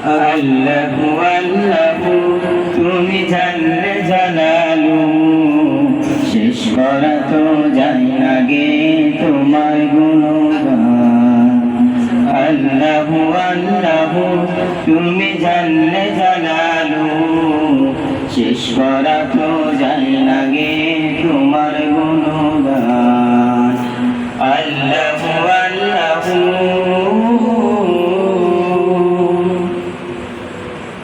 আল্লাহু আল্লাহু তুমি জানলে জালালু শেষ করা তো যায় না গে তোমার গুণগান আল্লাহু আল্লাহু তুমি জানলে জালালু শেষ করা তো যায় না গে তোমার গুণগান আল্লাহু আল্লাহু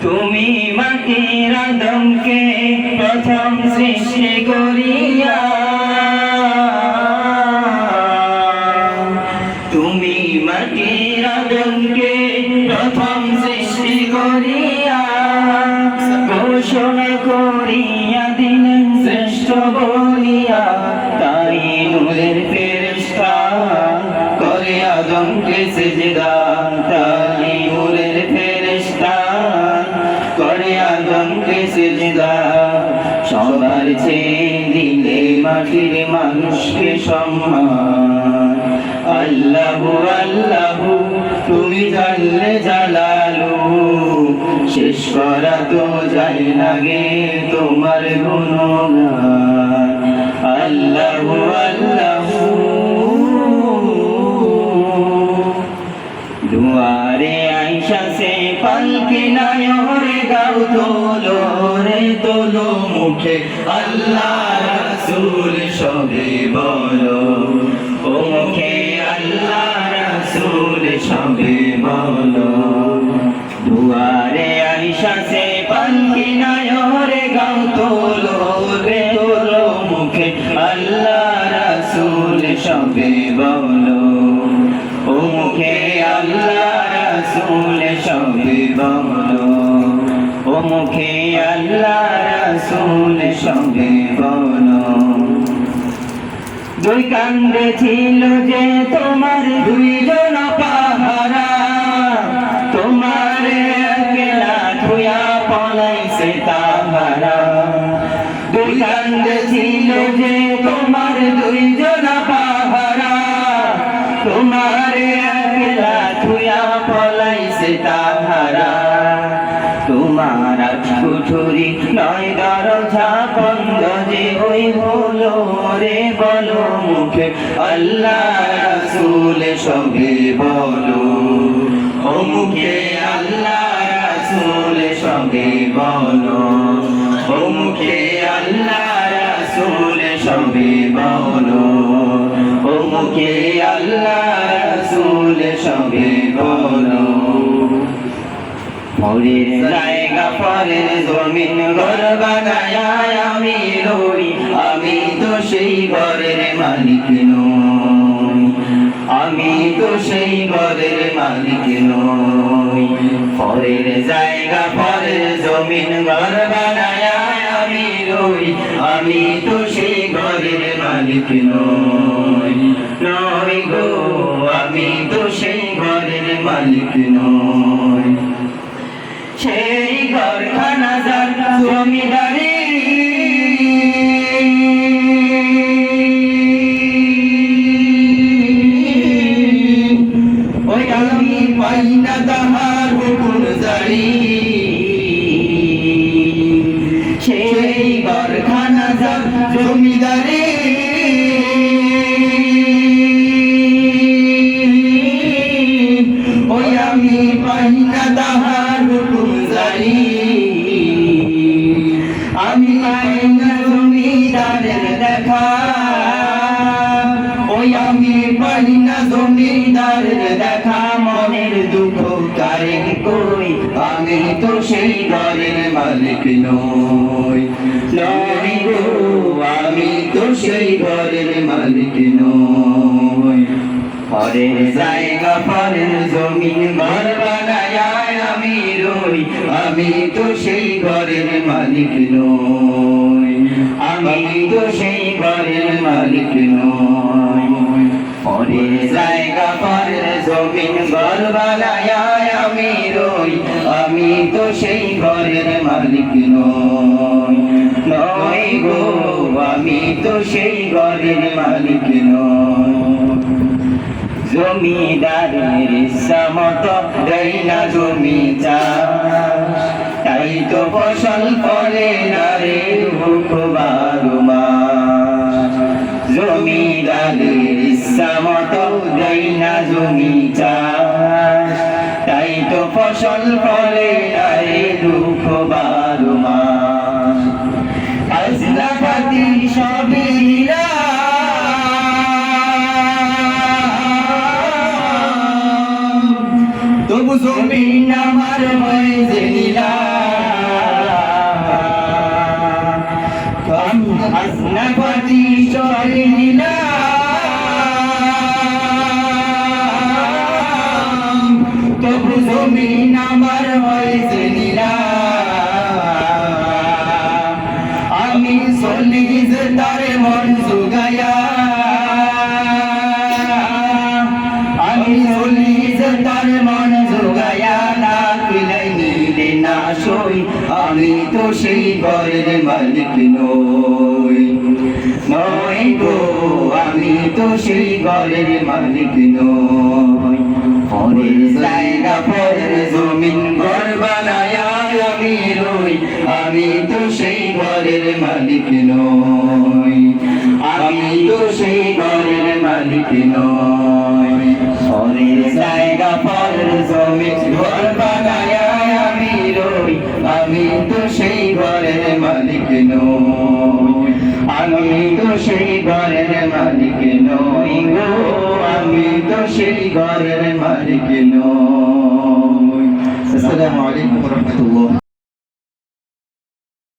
তুমি মাটির আদমকে প্রথম সৃষ্টি করিয়া তুমি মাটির আদমকে প্রথম সৃষ্টি করিয়া ঘোষণা করিয়া দিলেন শ্রেষ্ঠ বলিয়া তাই নূরের ফেরেশতা করে আদমকে সিজদা তাই নূরের ফেরেশতা করে আদমকে সিজদা সবার চেয়ে দিলে মাটির মানুষকে সম্মান আল্লাহু আল্লাহু তুমি জানলে জালালু শেষ করা তো যায় না গে তোমার গুণগান আল্লাহু আল্লাহু দুয়ারে আইসা সে পালকি নায়রে গাও তোলো রে তোলো মুখে আল্লাহ রাসূল সবে বলো ও মুখে আল্লাহ রাসূল সবে বলো দুয়ারে আইসা সে পালকি নায়রে গাও তোলো রে তোলো মুখে আল্লাহ রাসূল সবে বলো ও মুখে আল্লাহ রাসূল সবে বলো ও মুখে আল্লাহ রাসূল সবে বলো দুই কান্দে ছিল যে তোমার দুইজন পাহারা তোমার একলা ধুয়া পলাইছে তাহারা দুই কান্দে ছিল যে তোমার দুইজন পাহারা তোমার একলা ধুয়া পলাইছে তাহারা তোমার কুঠুরি নয় দরজা বন্ধ যে ওই হলো রে বলো মুখে আল্লাহ রাসূল সবে বলো ও মুখে আল্লাহ রাসূল সবে বলো ও মুখে আল্লাহ রাসূল সবে বলো ও মুখে আল্লাহ রাসূল সবে বলো পরের জায়গা পরের জমিন ঘর বানায়া আমি রই আমি তো সেই ঘরের মালিক নই আমি তো সেই ঘরের মালিক নই পরের জায়গা পরের জমিন ঘর বানায়া আমি রই আমি তো সেই ঘরের মালিক নই নই গো আমি তো সেই ঘরের মালিক নই সেই ঘরখানা যার জমিদারি ওই আমি পাই না তাহার হুকুম জারি সেই ঘরখানা যার জমিদারি ওই আমি পাই না তাহার হুকুম জারি আমি পাই না জমিদারের দেখা ওই আমি পাই না জমিদারের দেখা মনের দুঃখ কারে কই আমি তো সেই ঘরের মালিক নই নই গো আমি তো সেই ঘরের মালিক নই পরের জায়গা পরের জমিন ঘর বানায়া আমি রই আমি তো সেই ঘরের মালিক নই আমি তো সেই ঘরের মালিক নই পরের জায়গা পরের জমিন ঘর বানায়া আমি রই আমি তো সেই ঘরের মালিক নই নই গো আমি তো সেই ঘরের মালিক নই জমিদারের ইচ্ছা মতো দেয় না জমি চা তাই তো ফসল ফলে না রে দুঃখ বারমাস জমিদারের ইচ্ছা মতো দেয় না জমি চাষ তাই তো ফসল ফলে না রে দুঃখ বারমাস আসলা পাতি সবই তবু জমিন আমার হয়ে যে নিলাম আসনা পাতি সবই নিলাম তবু জমিন আমার হয়ে যে নিলাম আমি চলি যে তার মন জোগায়া আমি চলি যে তার মন জোগায়া না কিলাই নিলে না সই আমি তো সেই ঘরের মালিক নই নই গো আমি তো সেই ঘরের মালিক নই পরের জায়গা পরের জমিন ঘর বানায়া আমি রই আমি তো সেই ঘরের মালিক নই আমি তো সেই ঘরের মালিক নই পরের জায়গা পরের জমিন ঘর বানায়া আমি রই আমি তো সেই ঘরের মালিক নই আমি তো সেই ঘরের মালিক নই গো আমি তো সেই ঘরের মালিক নই। আসসালামু আলাইকুম ওয়া রাহমাতুল্লাহ।